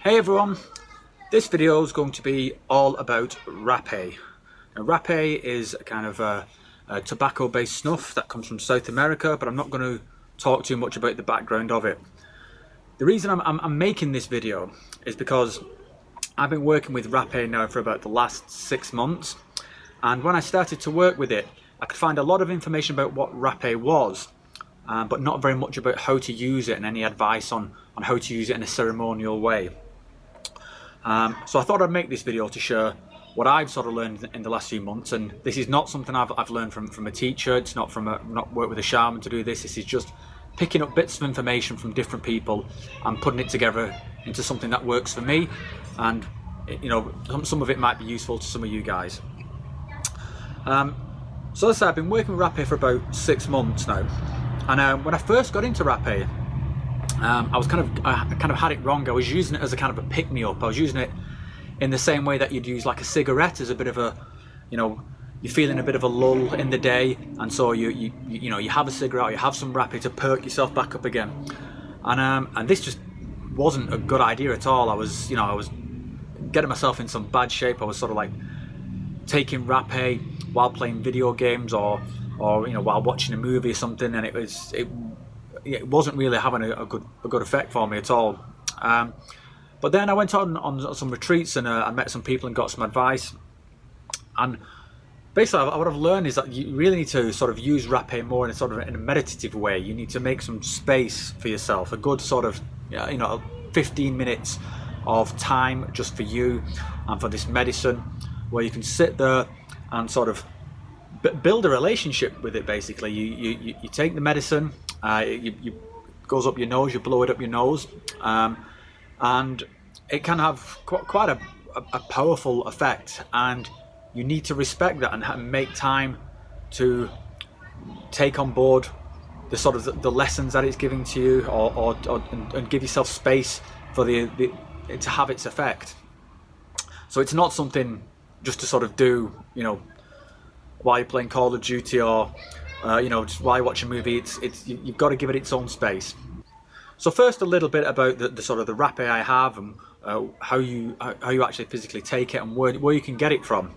Hey everyone, this video is going to be all about rapé. Now, rapé is a kind of a tobacco-based snuff that comes from South America, but I'm not going to talk too much about the background of it. The reason I'm making this video is because I've been working with rapé now for about the last 6 months, and when I started to work with it, I could find a lot of information about what rapé was, but not very much about how to use it and any advice on how to use it in a ceremonial way. So I thought I'd make this video to share what I've sort of learned in the last few months, and this is not something I've learned from a teacher. It's not not worked with a shaman to do this. This is just picking up bits of information from different people and putting it together into something that works for me, and you know, some of it might be useful to some of you guys. So as I said, I've been working with rapé for about 6 months now, and when I first got into rapé, I kind of had it wrong. I was using it as a kind of a pick-me-up. I was using it in the same way that you'd use like a cigarette, as a bit of a, you know, you're feeling a bit of a lull in the day, and so you have a cigarette, or you have some rapé to perk yourself back up again. And this just wasn't a good idea at all. I was getting myself in some bad shape. I was sort of like taking rapé while playing video games, or while watching a movie or something, and it wasn't really having a good effect for me at all. But then I went on some retreats, and I met some people and got some advice. And basically, what I've learned is that you really need to sort of use rapé more in a meditative way. You need to make some space for yourself, a good sort of 15 minutes of time just for you and for this medicine, where you can sit there and sort of build a relationship with it. Basically, you take the medicine. It goes up your nose, you blow it up your nose, and it can have quite a powerful effect, and you need to respect that and make time to take on board the sort of the lessons that it's giving to you, and give yourself space for to have its effect. So it's not something just to sort of do, while you're playing Call of Duty, or just while you watch a movie. You've got to give it its own space. So first, a little bit about the sort of the rapé I have, and how you actually physically take it, and where you can get it from.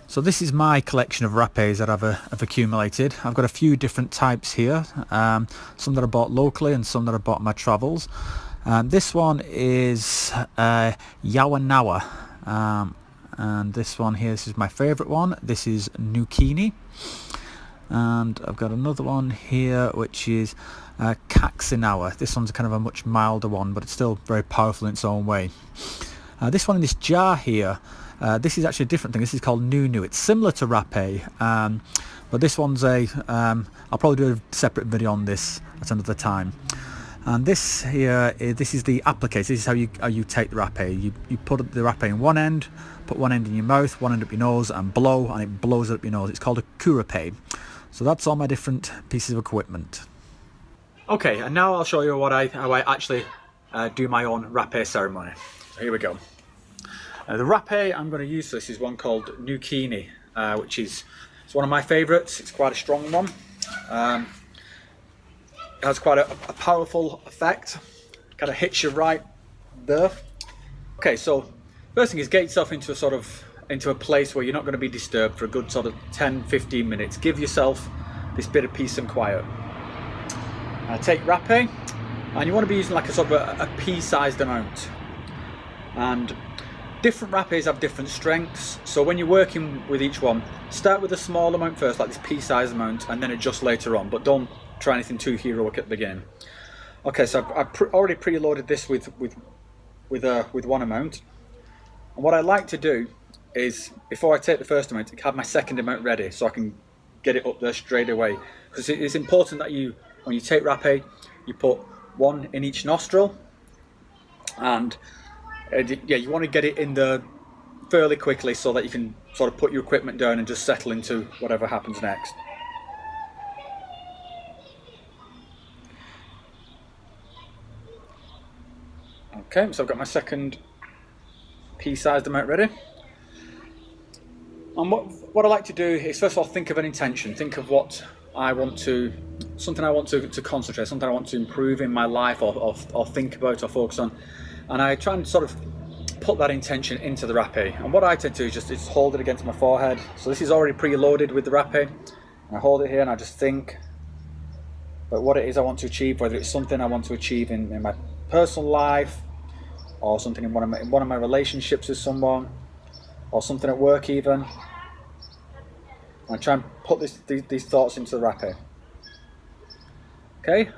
So this is my collection of rapés that I've accumulated. I've got a few different types here, some that I bought locally and some that I bought on my travels. This one is Yawanawa, and this one here, this is my favourite one. This is Nukini. And I've got another one here which is Kaksinawa. This one's kind of a much milder one, but it's still very powerful in its own way. This one in this jar here, this is actually a different thing. This is called Nunu. It's similar to rapé, but this one's I'll probably do a separate video on this at another time. And this here, this is the applicator. This is how you take the rapé. You put the rapé in one end, put one end in your mouth, one end up your nose, and blow, and it blows it up your nose. It's called a curapé. So that's all my different pieces of equipment. Okay, and now I'll show you how I actually do my own rapé ceremony. So here we go. The rapé I'm going to use for this is one called Nukini, which is one of my favourites. It's quite a strong one. It has quite a powerful effect. Kind of hits you right there. Okay, so first thing is get yourself into a place where you're not going to be disturbed for a good sort of 10-15 minutes. Give yourself this bit of peace and quiet. Take rapé, and you want to be using like a sort of a pea-sized amount. And different rapés have different strengths, so when you're working with each one, start with a small amount first, like this pea-sized amount, and then adjust later on, but don't try anything too heroic at the beginning. Okay, so I've already preloaded this with one amount, and what I like to do is, before I take the first amount, have my second amount ready so I can get it up there straight away. Because it's important that when you take rapé, you put one in each nostril, and you want to get it in there fairly quickly so that you can sort of put your equipment down and just settle into whatever happens next. Okay, so I've got my second pea-sized amount ready. And what I like to do is, first of all, think of an intention. Think of what I want to something I want to concentrate, something I want to improve in my life, or think about or focus on, and I try and sort of put that intention into the rapé. And what I tend to do is hold it against my forehead. So this is already preloaded with the rapé. I hold it here and I just think about what it is I want to achieve, whether it's something I want to achieve in my personal life, or something in one of my relationships with someone, or something at work even. And I try and put these thoughts into the rapé. Okay?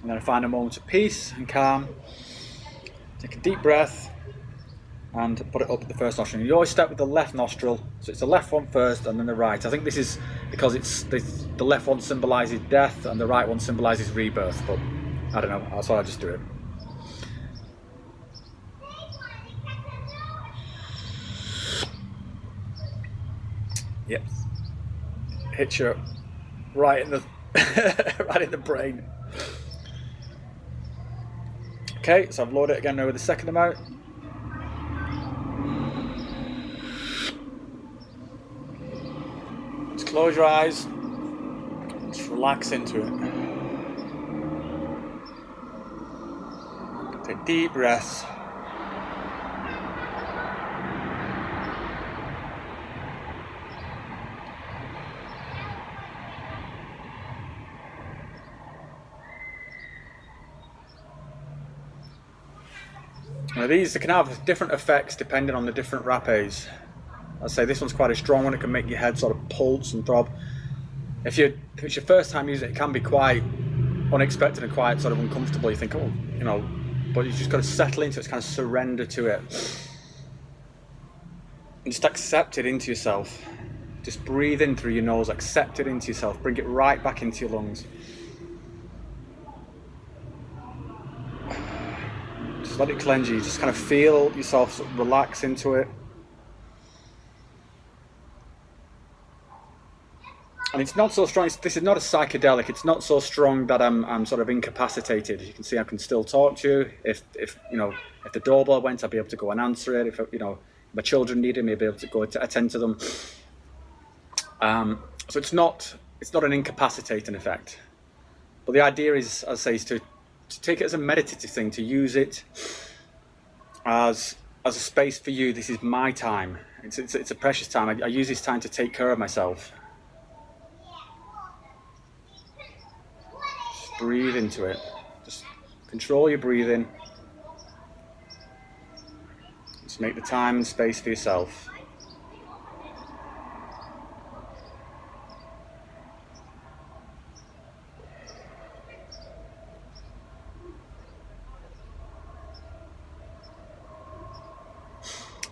And then I find a moment of peace and calm. Take a deep breath and put it up at the first nostril. You always start with the left nostril, so it's the left one first and then the right. I think this is because the left one symbolises death and the right one symbolises rebirth, but I don't know, that's why I just do it. Yep. Hits you right in the right in the brain. Okay, so I've loaded it again now with the second amount. Just close your eyes. Just relax into it. Take deep breaths. Now these can have different effects depending on the different rapés. I'd say this one's quite a strong one. It can make your head sort of pulse and throb. If it's your first time using it, it can be quite unexpected and quite sort of uncomfortable. You think, oh, you know, but you just got to settle into it, kind of surrender to it. And just accept it into yourself. Just breathe in through your nose, accept it into yourself, bring it right back into your lungs. Just let it cleanse you, just kind of feel yourself sort of relax into it. And it's not so strong, this is not a psychedelic, it's not so strong that I'm sort of incapacitated. You can see I can still talk to you. If the doorbell went, I'd be able to go and answer it. If my children needed me, I'd be able to go to attend to them. So it's not an incapacitating effect. But the idea is, as I say, is to take it as a meditative thing, to use it as a space for you. This is my time. It's a precious time. I use this time to take care of myself. Just breathe into it. Just control your breathing. Just make the time and space for yourself.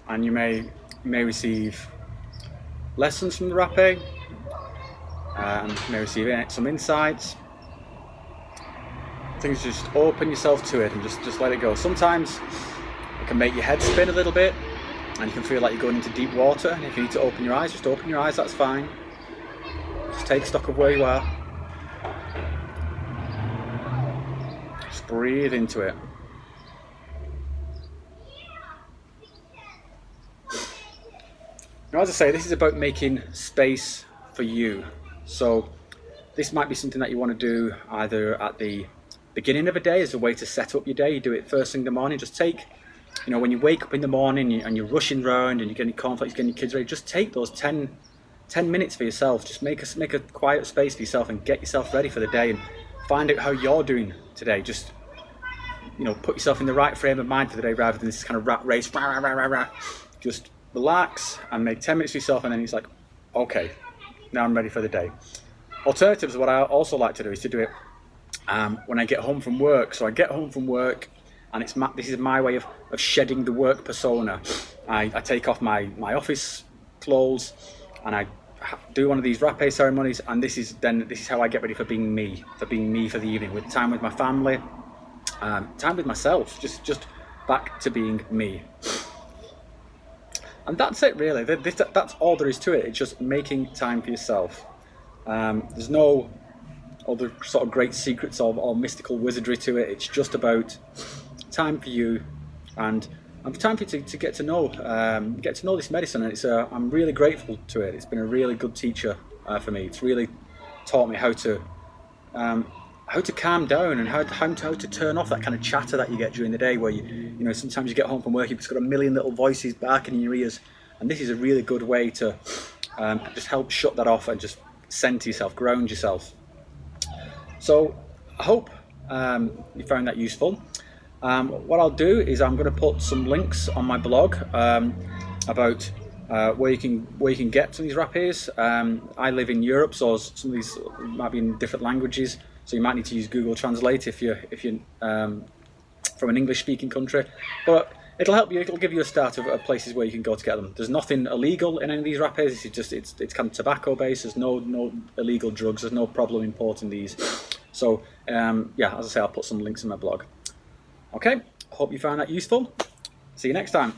And you may receive lessons from the rapé, and you may receive some insights. Things, just open yourself to it and just let it go. Sometimes it can make your head spin a little bit, and you can feel like you're going into deep water. And if you need to open your eyes, just open your eyes. That's fine. Just take stock of where you are. Just breathe into it. Now, as I say, this is about making space for you. So this might be something that you want to do either at the beginning of a day as a way to set up your day. You do it first thing in the morning. Just take, when you wake up in the morning and you're rushing around and you're getting cornflakes, getting your kids ready, just take those 10 minutes for yourself. Just make a quiet space for yourself and get yourself ready for the day and find out how you're doing today. Just, put yourself in the right frame of mind for the day rather than this kind of rat race. Rah, rah, rah, rah. Just relax and make 10 minutes for yourself, and then it's like, okay, now I'm ready for the day. Alternatives, what I also like to do is to do it when I get home from work. So I get home from work, and this is my way of shedding the work persona. I take off my office clothes and I do one of these rapé ceremonies, and this is how I get ready for being me for the evening, with time with my family, time with myself, just back to being me. And that's it, really. That's all there is to it. It's just making time for yourself. There's no other sort of great secrets or mystical wizardry to it. It's just about time for you and time for you to get to know this medicine. And I'm really grateful to it. It's been a really good teacher for me. It's really taught me how to how to calm down and how to turn off that kind of chatter that you get during the day, where you know, sometimes you get home from work, you've just got a million little voices barking in your ears, and this is a really good way to just help shut that off and just center yourself, ground yourself. So I hope you found that useful. What I'll do is I'm going to put some links on my blog about where you can get some of these rapés. I live in Europe, so some of these might be in different languages, so you might need to use Google Translate if you're from an English-speaking country. But it'll help you. It'll give you a start of places where you can go to get them. There's nothing illegal in any of these rapés. It's kind of tobacco-based. There's no illegal drugs. There's no problem importing these. So yeah, as I say, I'll put some links in my blog. Okay, hope you found that useful. See you next time.